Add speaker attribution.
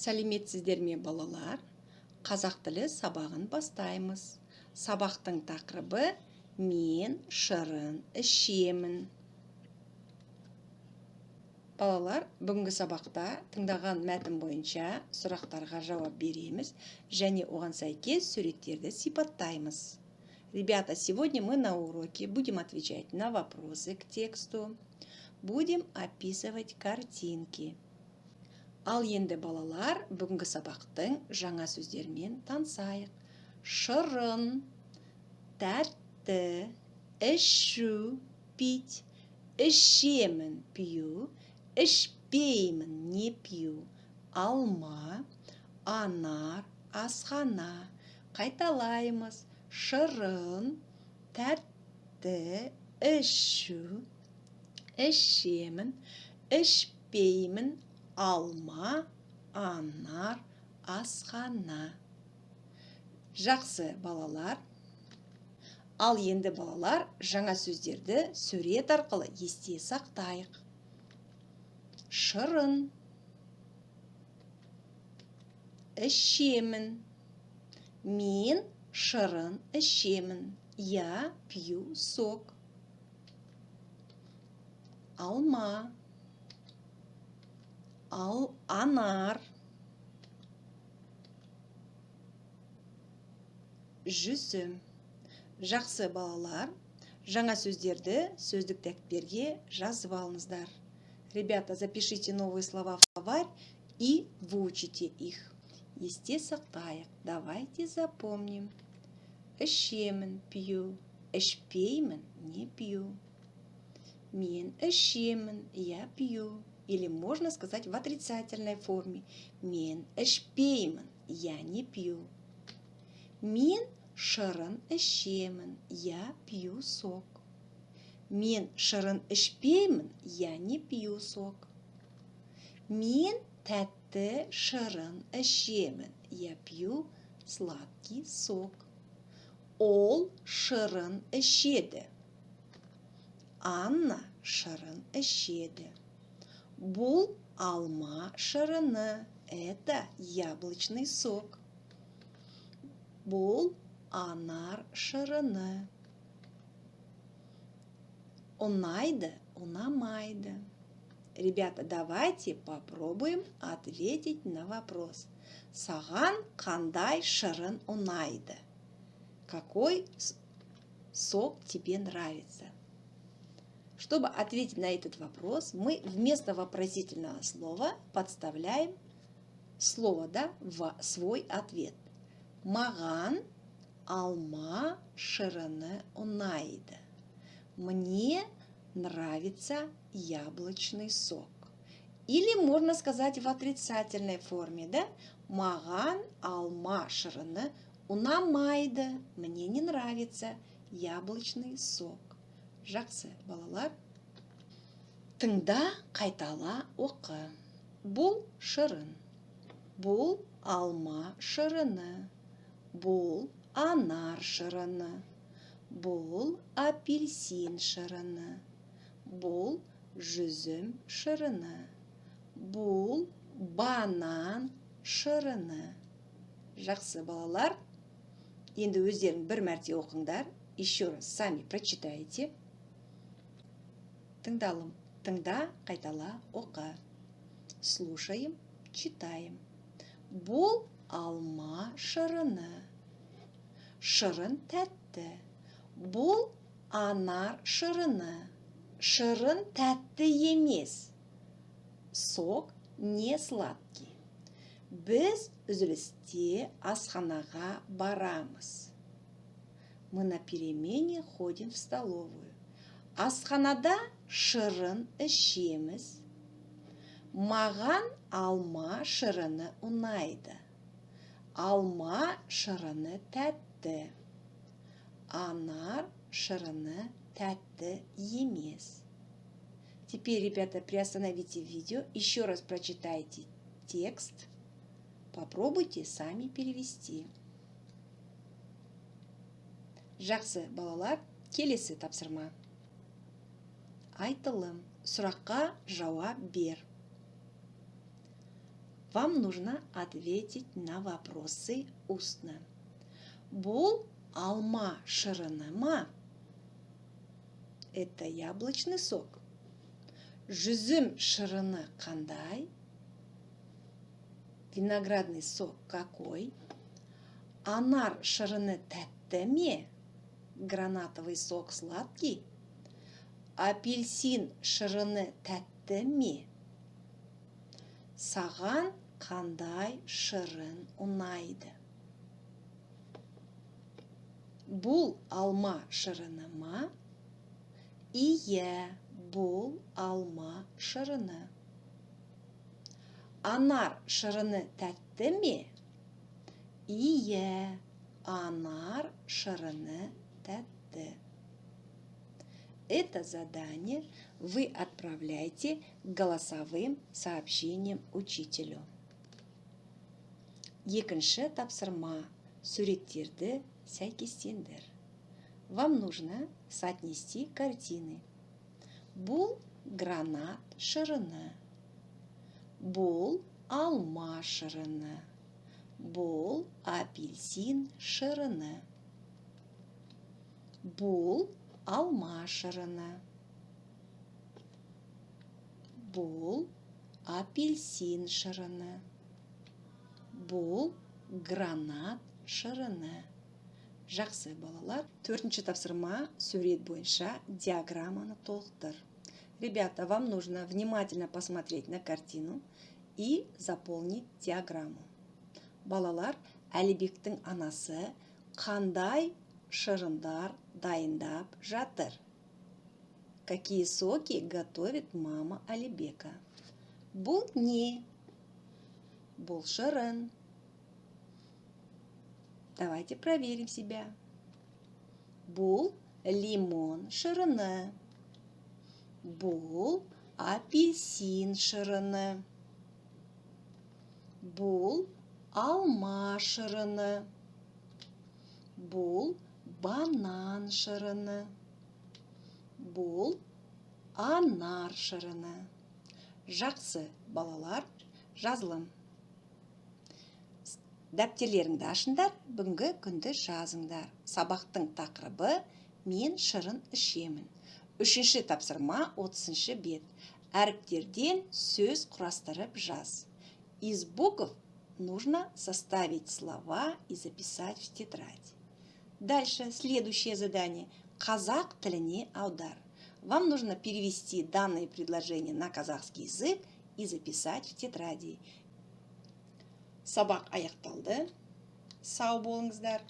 Speaker 1: Сәлеметсіздер ме балалар? Қазақ тілі сабағын бастаймыз. Сабақтың тақырыбы мен шырын ішемін. Балалар, бүгінгі сабақта тыңдаған мәтін бойынша сұрақтарға жауап береміз және оған сәйкес суреттерді сипаттаймыз. Ребята, сегодня мы на уроке будем отвечать на вопросы к тексту, будем описывать картинки. Ал енді балалар, бүгінгі сабақтың жаңа сөздермен танысайық. Шырын, тәтті, ішу, пить, ішемін, пью, ішпеймін, не пью, алма, анар, асхана. Қайталаймыз. Шырын, тәтті, ішу, ішемін, ішпеймін, алма, анар, асхана. Жақсы балалар. Ал енді балалар, жаңа сөздерді сурет арқылы есте сақтайық. Шырын, ішемін. Мен шырын ішемін. Я пью сок. Алма, анар, жүзім. Жақсы балалар, жаңа сөздерді сөздік тәктерге жазып алыңыздар. Ребята, запишите новые слова в словарь и выучите их. Есте сақтайық. Давайте запомним. Ішемін, пью, ішпеймін, не пью. Мен ішемін, я пью. Или можно сказать в отрицательной форме. Мен ішпеймін, я не пью. Мен шырын ішемін, я пью сок. Мен шырын ішпеймін, я не пью сок. Мен тәтті шырын ішемін, я пью сладкий сок. Ол шырын ішеді. Анна шырын ішеді. Бұл алма шырыны. Это яблочный сок. Бұл анар шырыны. Ұнайды, ұнамайды. Ребята, давайте попробуем ответить на вопрос. Саған қандай шырын ұнайды? Какой сок тебе нравится? Чтобы ответить на этот вопрос, мы вместо вопросительного слова подставляем слово, в свой ответ. Маған алма шырыны ұнайды. Мне нравится яблочный сок. Или можно сказать в отрицательной форме, Маған алма шырыны ұнамайды. Мне не нравится яблочный сок. Жақсы балалар. Тыңда, қайтала, оқы. Бұл шырын. Бұл алма шырыны. Бұл анар шырыны. Бұл апельсин шырыны. Бұл жүзім шырыны. Бұл банан шырыны. Жақсы балалар. Енді өздерің бір мәрте оқыңдар. Еще раз сами прочитайте. Тыңда, қайтала, оқы. Слушаем, читаем. Бұл алма шырыны. Шырын тәтті. Бұл анар шырыны. Шырын тәтті емес. Сок не сладкий. Біз үзілісте асханаға барамыз. Мы на перемене ходим в столовую. Асханада шырын ішеміз. Маған алма шырыны ұнайды. Алма шырыны тәтті. Анар шырыны тәтті емес. Теперь, ребята, приостановите видео. Еще раз прочитайте текст. Попробуйте сами перевести. Жақсы балалар, келесі тапсырма. Айтылым, сұраққа жауап бер. Вам нужно ответить на вопросы устно. Бұл алма шырыны ма? Это яблочный сок. Жүзім шырыны қандай? Виноградный сок какой? Анар шырыны тәтті ме? Гранатовый сок сладкий? Апельсин шырыны тәтті ме? Саған қандай шырын ұнайды? Бұл алма шырыны ма? Иә, бұл алма шырыны. Анар шырыны тәтті ме? Иә, анар шырыны тәтті. Это задание вы отправляете голосовым сообщением учителю. Екінші тапсырма. Суреттерді сәйкестендір. Вам нужно соотнести картины. Бұл гранат шырыны. Бұл алма шырыны. Бұл апельсин шырыны. Бұл алма шырыны. Бұл апельсин шырыны. Бұл гранат шырыны. Жақсы балалар. Төртінші тапсырма сурет бойынша диаграмманы толықтыр. Ребята, вам нужно внимательно посмотреть на картину и заполнить диаграмму. Балалар, Әлібектің анасы қандай шырындар дайындап жатыр? Какие соки готовит мама Әлібека? Бұл не? Бұл шырын. Давайте проверим себя. Бұл лимон шырыны. Бұл апельсин шырыны. Бұл алма шырыны. Бұл банан шырыны. Бұл анар шырыны. Жақсы балалар, жазылым. Дәптерлеріңді ашыңдар, бүгінгі күнді жазыңдар. Сабақтың тақырыбы мен шырын ішемін. Үшінші тапсырма 30-шы бет. Әріптерден сөз құрастырып жаз. Из букв нужно составить слова и записать в тетрадь. Дальше, следующее задание. Қазақ тіліне аудар. Вам нужно перевести данные предложения на казахский язык и записать в тетради. Сабақ аяқталды. Сау болыңыздар.